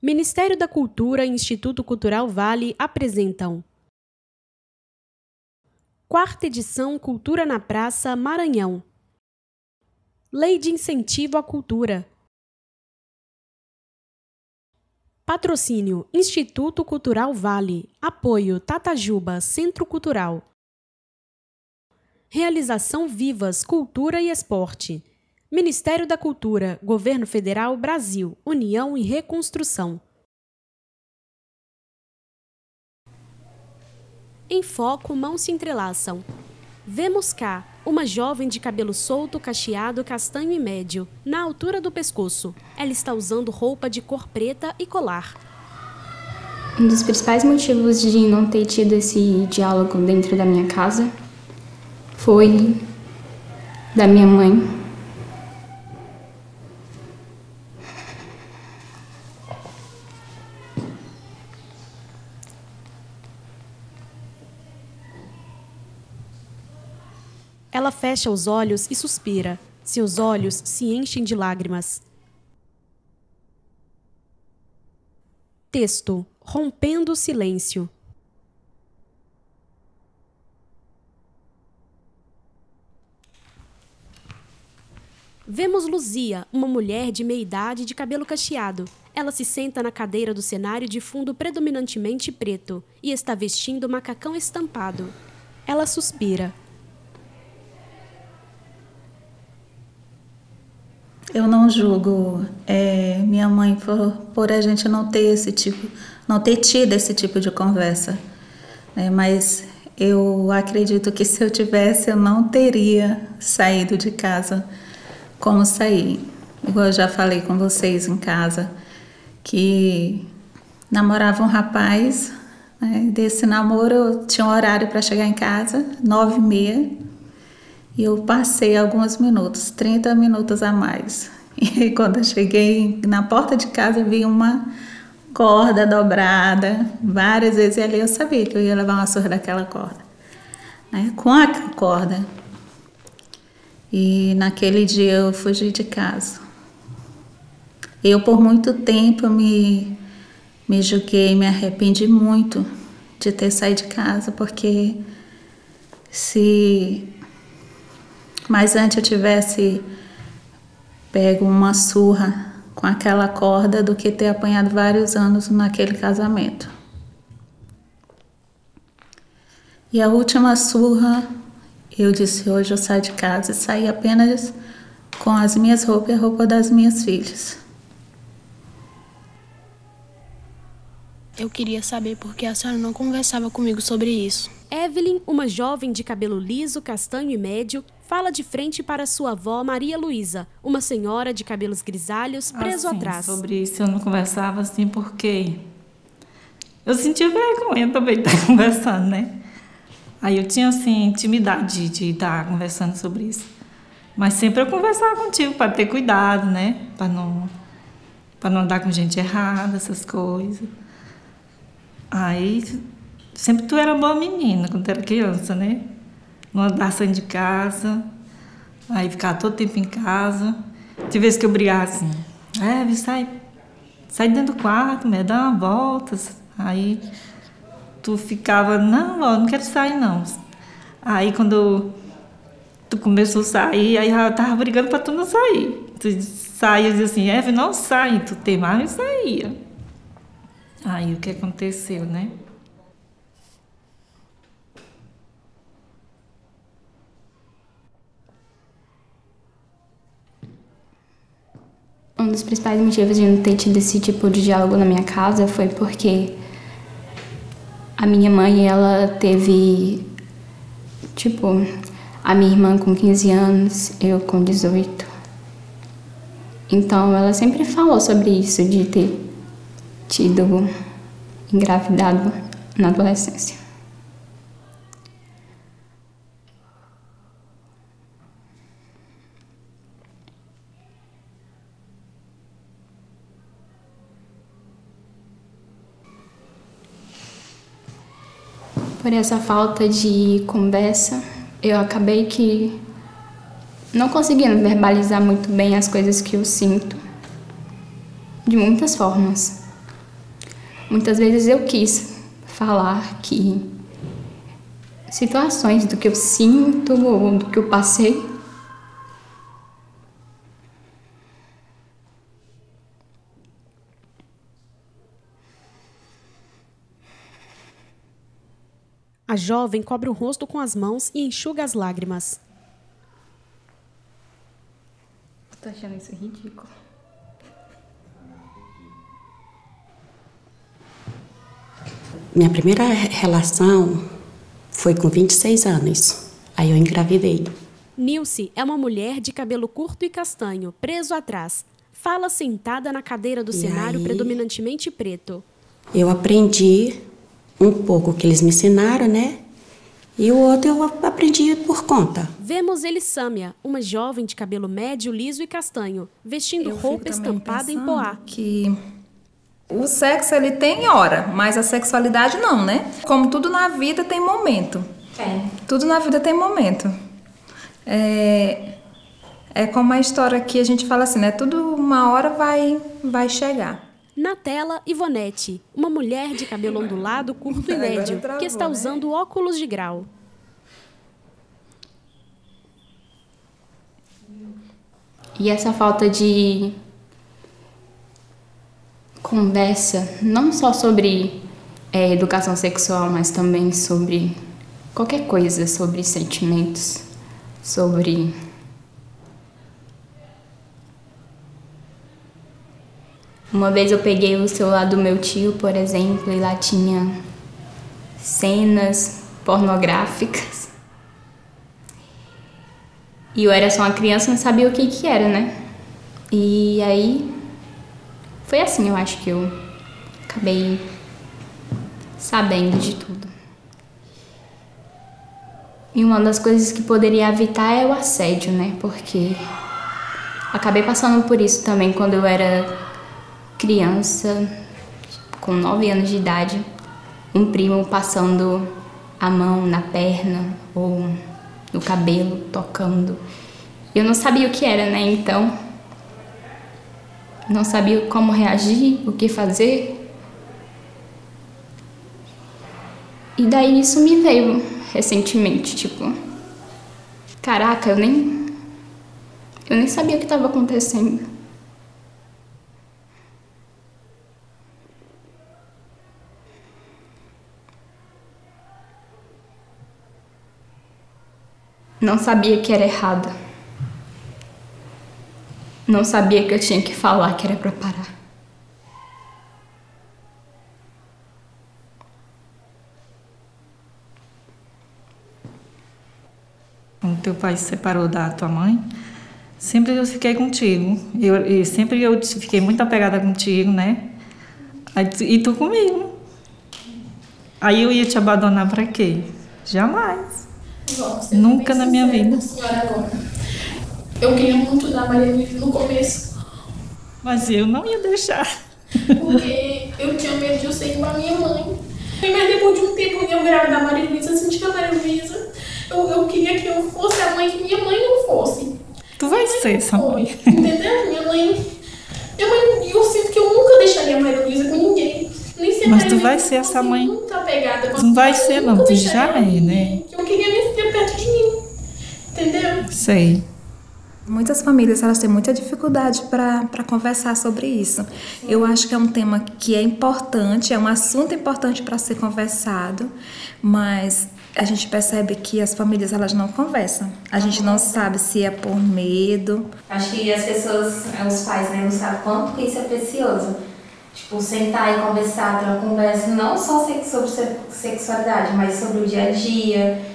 Ministério da Cultura e Instituto Cultural Vale apresentam Quarta edição Cultura na Praça, Maranhão. Lei de Incentivo à Cultura. Patrocínio Instituto Cultural Vale. Apoio Tatajuba Centro Cultural. Realização Vivas Cultura e Esporte. Ministério da Cultura, Governo Federal, Brasil, União e Reconstrução. Em foco, mãos se entrelaçam. Vemos cá uma jovem de cabelo solto, cacheado, castanho e médio, na altura do pescoço. Ela está usando roupa de cor preta e colar. Um dos principais motivos de não ter tido esse diálogo dentro da minha casa foi da minha mãe. Ela fecha os olhos e suspira. Seus olhos se enchem de lágrimas. Texto: Rompendo o silêncio. Vemos Luzia, uma mulher de meia-idade de cabelo cacheado. Ela se senta na cadeira do cenário de fundo predominantemente preto e está vestindo macacão estampado. Ela suspira. Eu não julgo minha mãe por a gente não ter tido esse tipo de conversa, né? Mas eu acredito que se eu tivesse, eu não teria saído de casa como saí. Igual eu já falei com vocês em casa, que namorava um rapaz, né? Desse namoro eu tinha um horário para chegar em casa, 9h30. E eu passei alguns minutos, 30 minutos a mais. E quando eu cheguei na porta de casa, vi uma corda dobrada várias vezes. E ali eu sabia que eu ia levar uma surra daquela corda, né? Com a corda. E naquele dia eu fugi de casa. Eu, por muito tempo, me julguei, me arrependi muito de ter saído de casa, porque se mais antes eu tivesse pego uma surra com aquela corda do que ter apanhado vários anos naquele casamento. E a última surra, eu disse, hoje eu saio de casa, e saí apenas com as minhas roupas e a roupa das minhas filhas. Eu queria saber por que a senhora não conversava comigo sobre isso. Evelyn, uma jovem de cabelo liso, castanho e médio, fala de frente para sua avó Maria Luísa, uma senhora de cabelos grisalhos, preso atrás. Sobre isso eu não conversava assim porque eu sentia vergonha também de estar conversando, né? Aí eu tinha assim intimidade de estar conversando sobre isso. Mas sempre eu conversava contigo para ter cuidado, né? Para não andar com gente errada, essas coisas. Aí sempre tu era boa menina quando tu era criança, né? Não andar saindo de casa, aí ficar todo tempo em casa. Tinha vezes que eu brigava assim, sai dentro do quarto, dá uma volta. Aí tu ficava, não quero sair não. Aí quando tu começou a sair, aí eu tava brigando pra tu não sair. Tu saía e dizia assim, não sai, tu teimava e saía. Aí o que aconteceu, né? Um dos principais motivos de não ter tido esse tipo de diálogo na minha casa foi porque a minha mãe, ela teve, a minha irmã com 15 anos, eu com 18. Então, ela sempre falou sobre isso, de ter tido engravidado na adolescência. Por essa falta de conversa, eu acabei que não conseguindo verbalizar muito bem as coisas que eu sinto, de muitas formas. Muitas vezes eu quis falar que situações do que eu sinto ou do que eu passei. A jovem cobre o rosto com as mãos e enxuga as lágrimas. Tô achando isso ridículo. Minha primeira relação foi com 26 anos. Aí eu engravidei. Nilce é uma mulher de cabelo curto e castanho, preso atrás. Fala sentada na cadeira do cenário predominantemente preto. Eu aprendi um pouco o que eles me ensinaram, né? E o outro eu aprendi por conta. Vemos Elissâmia, uma jovem de cabelo médio, liso e castanho, vestindo roupa estampada em poá. Que o sexo, ele tem hora, mas a sexualidade não, né? Como tudo na vida tem momento. Tudo na vida tem momento. É como a história que a gente fala assim, né? Tudo uma hora vai chegar. Na tela, Ivonete, uma mulher de cabelo ondulado, curto e médio, que está usando óculos de grau. E essa falta de conversa, não só sobre educação sexual, mas também sobre qualquer coisa, sobre sentimentos, sobre... Uma vez eu peguei o celular do meu tio, por exemplo, e lá tinha cenas pornográficas. E eu era só uma criança, não sabia o que era, né? E aí, foi assim, eu acho que eu acabei sabendo de tudo. E uma das coisas que poderia evitar é o assédio, né? Porque acabei passando por isso também quando eu era criança, com 9 anos de idade, um primo passando a mão na perna ou no cabelo, tocando. Eu não sabia o que era, né? Então, não sabia como reagir, o que fazer. E daí isso me veio recentemente, tipo, caraca, eu nem sabia o que estava acontecendo. Não sabia que era errado. Não sabia que eu tinha que falar que era pra parar. Quando teu pai se separou da tua mãe, sempre eu fiquei contigo. Sempre eu fiquei muito apegada contigo, né? E tu comigo. Aí eu ia te abandonar pra quê? Jamais. Nossa, Nunca na minha vida. Agora. Eu queria muito dar Maria Luísa no começo. Mas eu não ia deixar. Porque eu tinha medo de eu ser igual a minha mãe. Mas depois de um tempo eu grávida da Maria Luísa, senti a Maria Luísa. Eu queria que eu fosse a mãe que minha mãe não fosse. Tu vai ser essa mãe. Entendeu? Minha mãe, eu sinto que eu nunca deixaria a Maria Luísa com ninguém. Nem ser Mas tu vai ser essa mãe. Muito apegada com Tu não vai ser, não. Tu já é, né? Eu queria minha filha perto de mim. Entendeu? Sei. Muitas famílias elas têm muita dificuldade para conversar sobre isso. Eu acho que é um tema que é importante, é um assunto importante para ser conversado, mas a gente percebe que as famílias elas não conversam. A gente não sabe se é por medo. Acho que as pessoas, os pais, né, não sabem quanto que isso é precioso. Tipo, sentar e conversar, ter uma conversa, não só sobre sexualidade, mas sobre o dia a dia,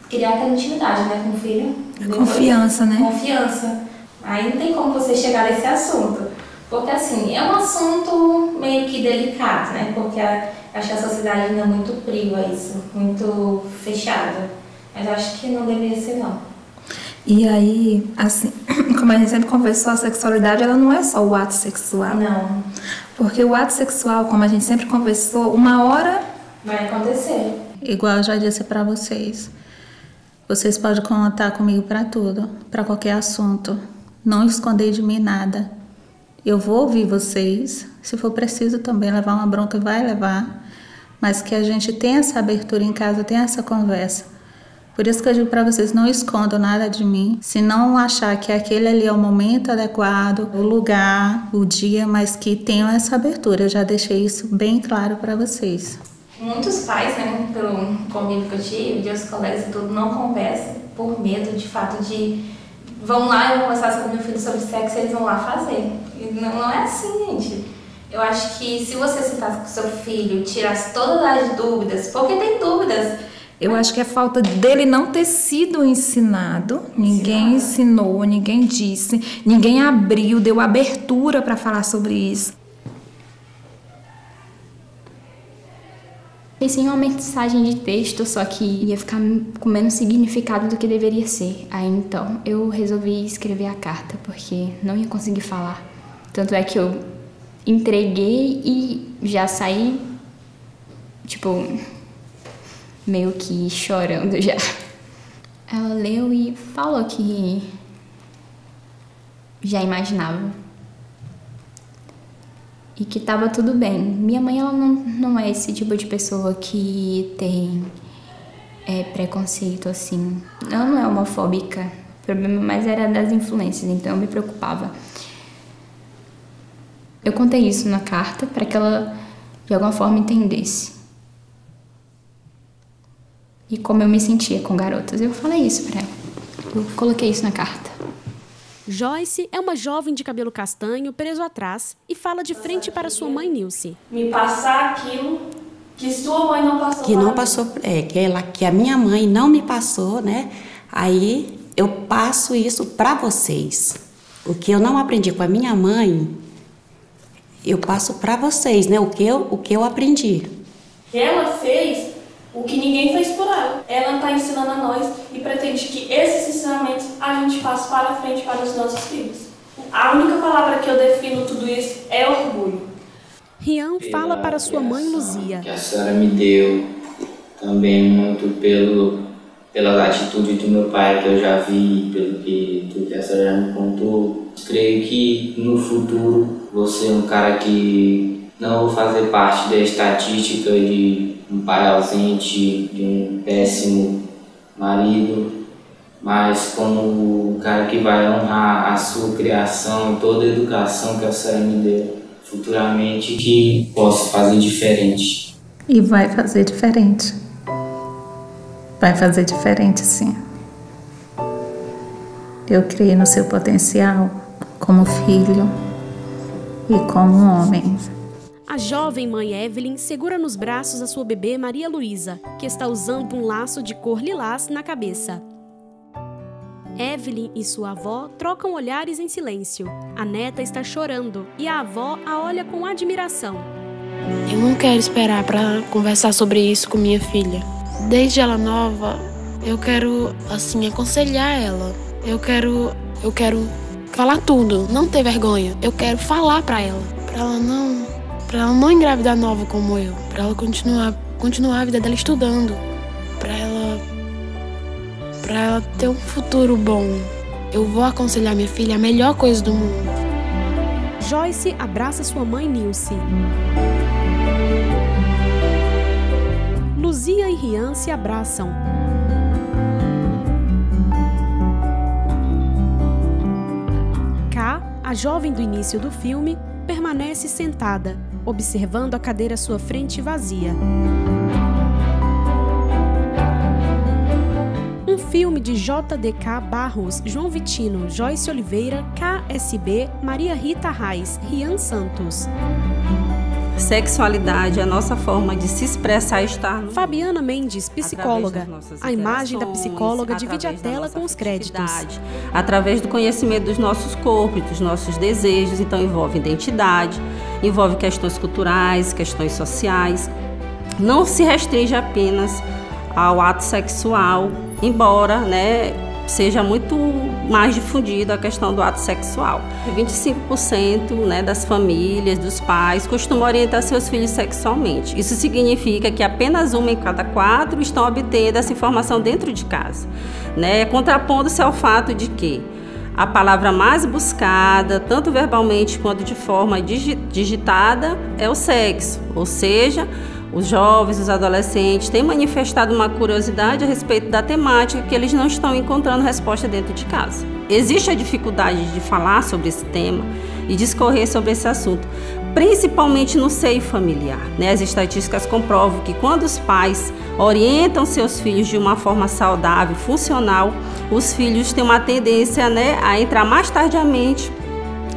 criar aquela intimidade, né, com o filho. Confiança, né? Confiança. Aí não tem como você chegar nesse assunto. Porque, assim, é um assunto meio que delicado, né? Porque acho que a sociedade ainda é muito priva isso, muito fechada. Mas acho que não deveria ser, não. E aí, assim, como a gente sempre conversou, a sexualidade ela não é só o ato sexual. Não. Porque o ato sexual, como a gente sempre conversou, uma hora vai acontecer. Igual eu já disse para vocês. Vocês podem contar comigo para tudo, para qualquer assunto. Não esconder de mim nada. Eu vou ouvir vocês, se for preciso também levar uma bronca, vai levar, mas que a gente tenha essa abertura em casa, tenha essa conversa. Por isso que eu digo para vocês, não escondam nada de mim, se não achar que aquele ali é o momento adequado, o lugar, o dia, mas que tenham essa abertura. Eu já deixei isso bem claro para vocês. Muitos pais, né, pelo convívio que eu tive, de outros colegas e tudo, não conversam por medo, de fato, de vão lá e vão conversar sobre meu filho sobre sexo, eles vão lá fazer. E não é assim, gente. Eu acho que se você sentasse com seu filho, tirasse todas as dúvidas, porque tem dúvidas. Eu acho que é falta dele não ter sido ensinado. Ninguém ensinou, ninguém disse, ninguém abriu, deu abertura para falar sobre isso. Pensei em uma mensagem de texto, só que ia ficar com menos significado do que deveria ser. Aí então eu resolvi escrever a carta, porque não ia conseguir falar. Tanto é que eu entreguei e já saí, tipo, meio que chorando já. Ela leu e falou que já imaginava. E que tava tudo bem. Minha mãe, ela não é esse tipo de pessoa que tem preconceito, assim. Ela não é homofóbica. O problema mais era das influências, então eu me preocupava. Eu contei isso na carta para que ela, de alguma forma, entendesse. E como eu me sentia com garotas. Eu falei isso para ela. Eu coloquei isso na carta. Joyce é uma jovem de cabelo castanho, preso atrás, e fala de frente para sua mãe Nilce. Me passar aquilo que sua mãe não passou. Que não passou, que a minha mãe não me passou, né? Aí eu passo isso para vocês. O que eu não aprendi com a minha mãe, eu passo para vocês, né? O que eu aprendi. Ela fez o que ninguém fez por ela. Ela está ensinando a nós e pretende que esses ensinamentos a gente passe para frente para os nossos filhos. A única palavra que eu defino tudo isso é orgulho. Rian fala para sua mãe Luzia. Que a senhora me deu, também muito pela atitude do meu pai que eu já vi, pelo que tudo que a senhora já me contou. Creio que no futuro vou ser um cara que não vou fazer parte da estatística de um pai ausente, de um péssimo marido, mas como um cara que vai honrar a sua criação e toda a educação que a senhora me deu, futuramente que posso fazer diferente. E vai fazer diferente. Vai fazer diferente, sim. Eu creio no seu potencial como filho e como homem. A jovem mãe Evelyn segura nos braços a sua bebê Maria Luísa, que está usando um laço de cor lilás na cabeça. Evelyn e sua avó trocam olhares em silêncio. A neta está chorando e a avó a olha com admiração. Eu não quero esperar para conversar sobre isso com minha filha. Desde ela nova, eu quero, assim, aconselhar ela. Eu quero falar tudo, não ter vergonha. Eu quero falar para ela Pra ela não engravidar nova como eu. Pra ela continuar a vida dela estudando. Pra ela ter um futuro bom. Eu vou aconselhar minha filha a melhor coisa do mundo. Joyce abraça sua mãe Nilce. Luzia e Rian se abraçam. Ká, a jovem do início do filme, permanece sentada, observando a cadeira à sua frente vazia. Um filme de JDK Barros, João Vitino, Joyce Oliveira, KSB, Maria Rita Reis, Rian Santos. Sexualidade é a nossa forma de se expressar e estar no... Fabiana Mendes, psicóloga. A imagem da psicóloga divide a tela com os créditos. Através do conhecimento dos nossos corpos, dos nossos desejos, então envolve identidade, envolve questões culturais, questões sociais. Não se restringe apenas ao ato sexual, embora, seja muito mais difundida a questão do ato sexual. 25% das famílias, dos pais, costumam orientar seus filhos sexualmente. Isso significa que apenas 1 em cada 4 estão obtendo essa informação dentro de casa. Contrapondo-se ao fato de que a palavra mais buscada, tanto verbalmente quanto de forma digitada, é o sexo. Ou seja, os jovens, os adolescentes têm manifestado uma curiosidade a respeito da temática que eles não estão encontrando resposta dentro de casa. Existe a dificuldade de falar sobre esse tema e discorrer sobre esse assunto, principalmente no seio familiar, né? As estatísticas comprovam que quando os pais orientam seus filhos de uma forma saudável, funcional, os filhos têm uma tendência, né, a entrar mais tardiamente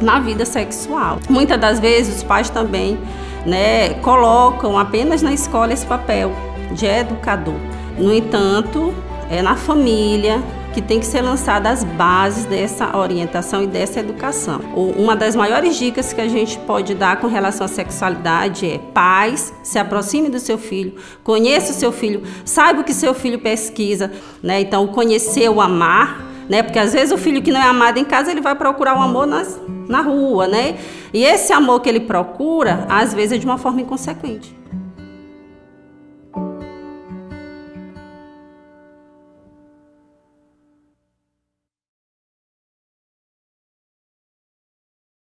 na vida sexual. Muitas das vezes os pais também, né, colocam apenas na escola esse papel de educador. No entanto, é na família que tem que ser lançada as bases dessa orientação e dessa educação. Uma das maiores dicas que a gente pode dar com relação à sexualidade é: pais, se aproxime do seu filho, conheça o seu filho, saiba o que seu filho pesquisa, né? Então, conhecer o amar, né? Porque às vezes o filho que não é amado em casa, ele vai procurar o amor na rua, né? E esse amor que ele procura, às vezes é de uma forma inconsequente.